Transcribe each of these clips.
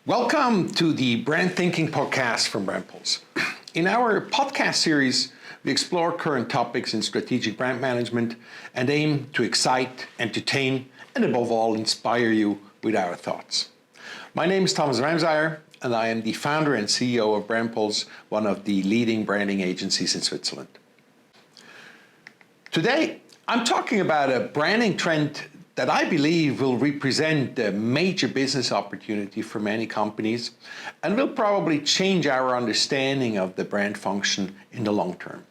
Welcome to the Brand Thinking podcast from Brandpulse. In our podcast series, we explore current topics in strategic brand management and aim to excite, entertain, and above all, inspire you with our thoughts. My name is Thomas Ramseier, and I am the founder and CEO of Brandpulse, one of the leading branding agencies in Switzerland. Today, I'm talking about a branding trend that I believe will represent a major business opportunity for many companies and will probably change our understanding of the brand function in the long term.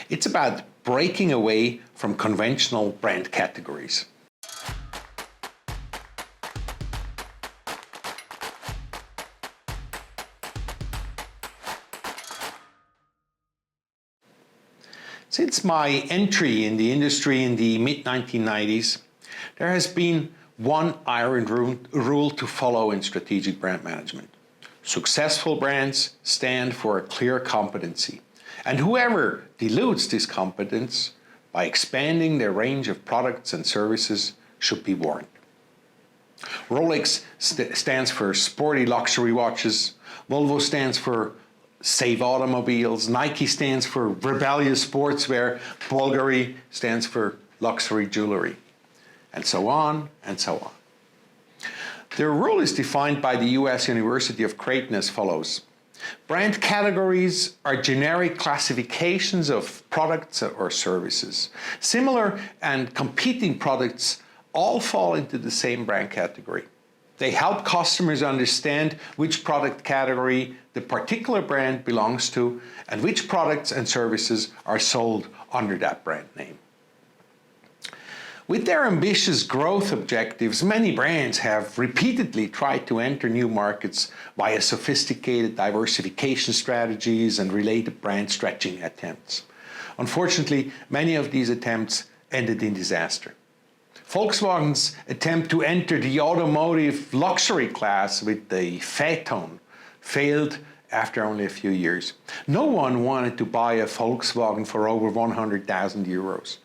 It's about breaking away from conventional brand categories. Since my entry in the industry in the mid-1990s, there has been one iron rule to follow in strategic brand management. Successful brands stand for a clear competency, and whoever dilutes this competence by expanding their range of products and services should be warned. Rolex stands for sporty luxury watches, Volvo stands for safe automobiles, Nike stands for rebellious sportswear, Bulgari stands for luxury jewelry, and so on and so on. The rule is defined by the US University of Creighton as follows. Brand categories are generic classifications of products or services. Similar and competing products all fall into the same brand category. They help customers understand which product category the particular brand belongs to and which products and services are sold under that brand name. With their ambitious growth objectives, many brands have repeatedly tried to enter new markets via sophisticated diversification strategies and related brand stretching attempts. Unfortunately, many of these attempts ended in disaster. Volkswagen's attempt to enter the automotive luxury class with the Phaeton failed after only a few years. No one wanted to buy a Volkswagen for over 100,000 euros.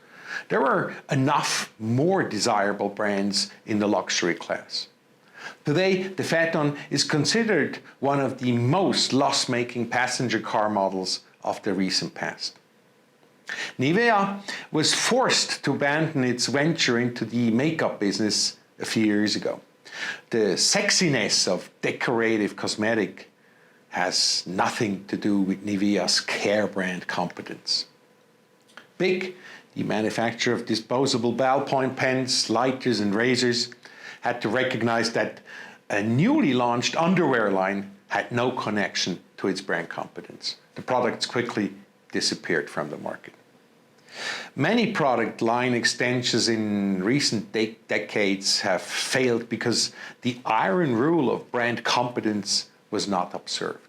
There were enough more desirable brands in the luxury class. Today, the Phaeton is considered one of the most loss-making passenger car models of the recent past. Nivea was forced to abandon its venture into the makeup business a few years ago. The sexiness of decorative cosmetic has nothing to do with Nivea's care brand competence. BIC, the manufacturer of disposable ballpoint pens, lighters and razors, had to recognize that a newly launched underwear line had no connection to its brand competence. The products quickly disappeared from the market. Many product line extensions in recent decades have failed because the iron rule of brand competence was not observed.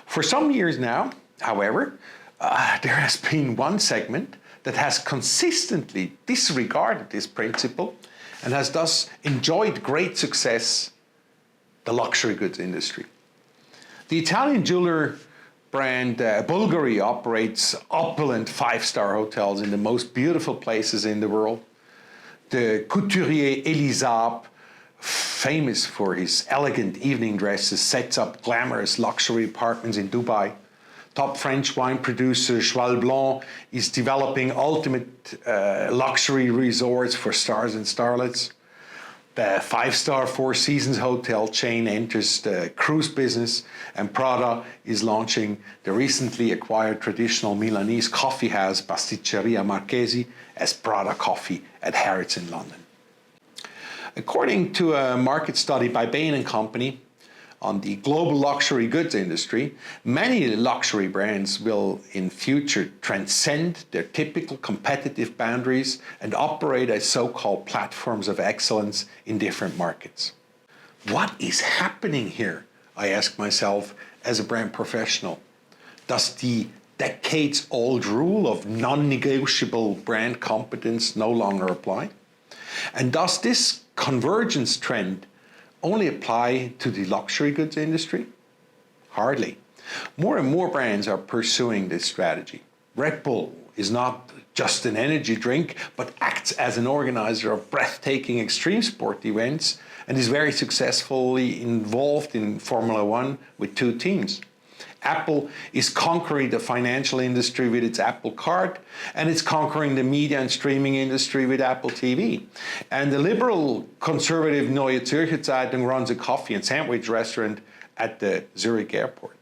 For some years now, however, there has been one segment that has consistently disregarded this principle and has thus enjoyed great success: the luxury goods industry. The Italian jeweler brand Bulgari operates opulent five-star hotels in the most beautiful places in the world. The couturier Elisab, famous for his elegant evening dresses, sets up glamorous luxury apartments in Dubai. Top French wine producer Cheval Blanc is developing ultimate luxury resorts for stars and starlets. The five-star Four Seasons hotel chain enters the cruise business, and Prada is launching the recently acquired traditional Milanese coffee house Pasticceria Marchesi as Prada Coffee at Harrods in London. According to a market study by Bain & Company, on the global luxury goods industry, many luxury brands will in future transcend their typical competitive boundaries and operate as so-called platforms of excellence in different markets. What is happening here? I ask myself as a brand professional. Does the decades-old rule of non-negotiable brand competence no longer apply? And does this convergence trend only apply to the luxury goods industry? Hardly. More and more brands are pursuing this strategy. Red Bull is not just an energy drink, but acts as an organizer of breathtaking extreme sport events and is very successfully involved in Formula One with 2 teams. Apple is conquering the financial industry with its Apple Card, and it's conquering the media and streaming industry with Apple TV. And the liberal conservative Neue Zürcher Zeitung runs a coffee and sandwich restaurant at the Zurich airport.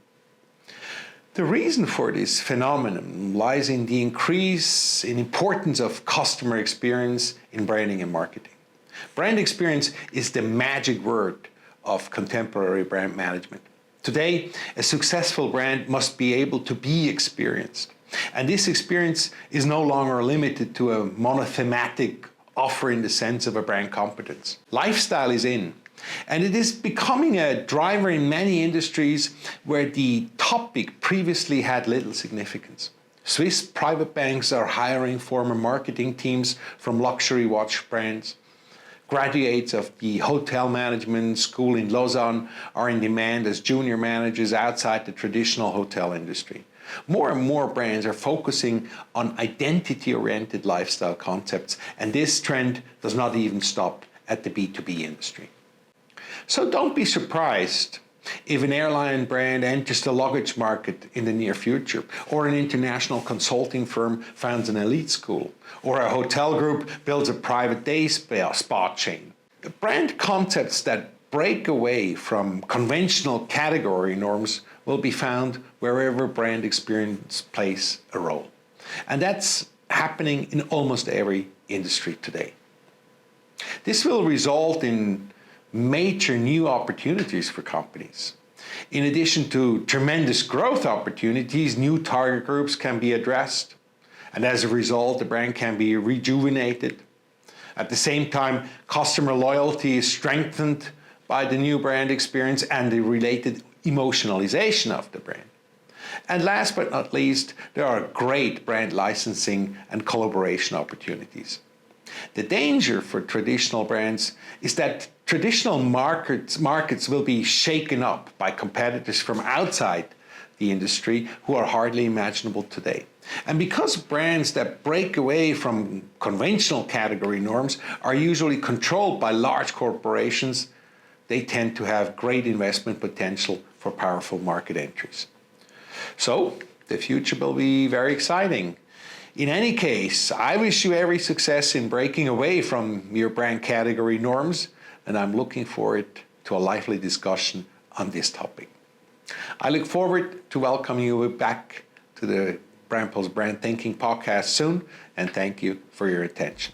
The reason for this phenomenon lies in the increase in importance of customer experience in branding and marketing. Brand experience is the magic word of contemporary brand management. Today, a successful brand must be able to be experienced. And this experience is no longer limited to a monothematic offer in the sense of a brand competence. Lifestyle is in, and it is becoming a driver in many industries where the topic previously had little significance. Swiss private banks are hiring former marketing teams from luxury watch brands. Graduates of the hotel management school in Lausanne are in demand as junior managers outside the traditional hotel industry. More and more brands are focusing on identity-oriented lifestyle concepts, and this trend does not even stop at the B2B industry. So don't be surprised if an airline brand enters the luggage market in the near future, or an international consulting firm founds an elite school, or a hotel group builds a private day spa chain. The brand concepts that break away from conventional category norms will be found wherever brand experience plays a role. And that's happening in almost every industry today. This will result in major new opportunities for companies. In addition to tremendous growth opportunities, new target groups can be addressed, and as a result, the brand can be rejuvenated. At the same time, customer loyalty is strengthened by the new brand experience and the related emotionalization of the brand. And last but not least, there are great brand licensing and collaboration opportunities. The danger for traditional brands is that traditional markets will be shaken up by competitors from outside the industry who are hardly imaginable today. And because brands that break away from conventional category norms are usually controlled by large corporations, they tend to have great investment potential for powerful market entries. So the future will be very exciting. In any case, I wish you every success in breaking away from your brand category norms, and I'm looking forward to a lively discussion on this topic. I look forward to welcoming you back to the Brandpulse Brand Thinking podcast soon, and thank you for your attention.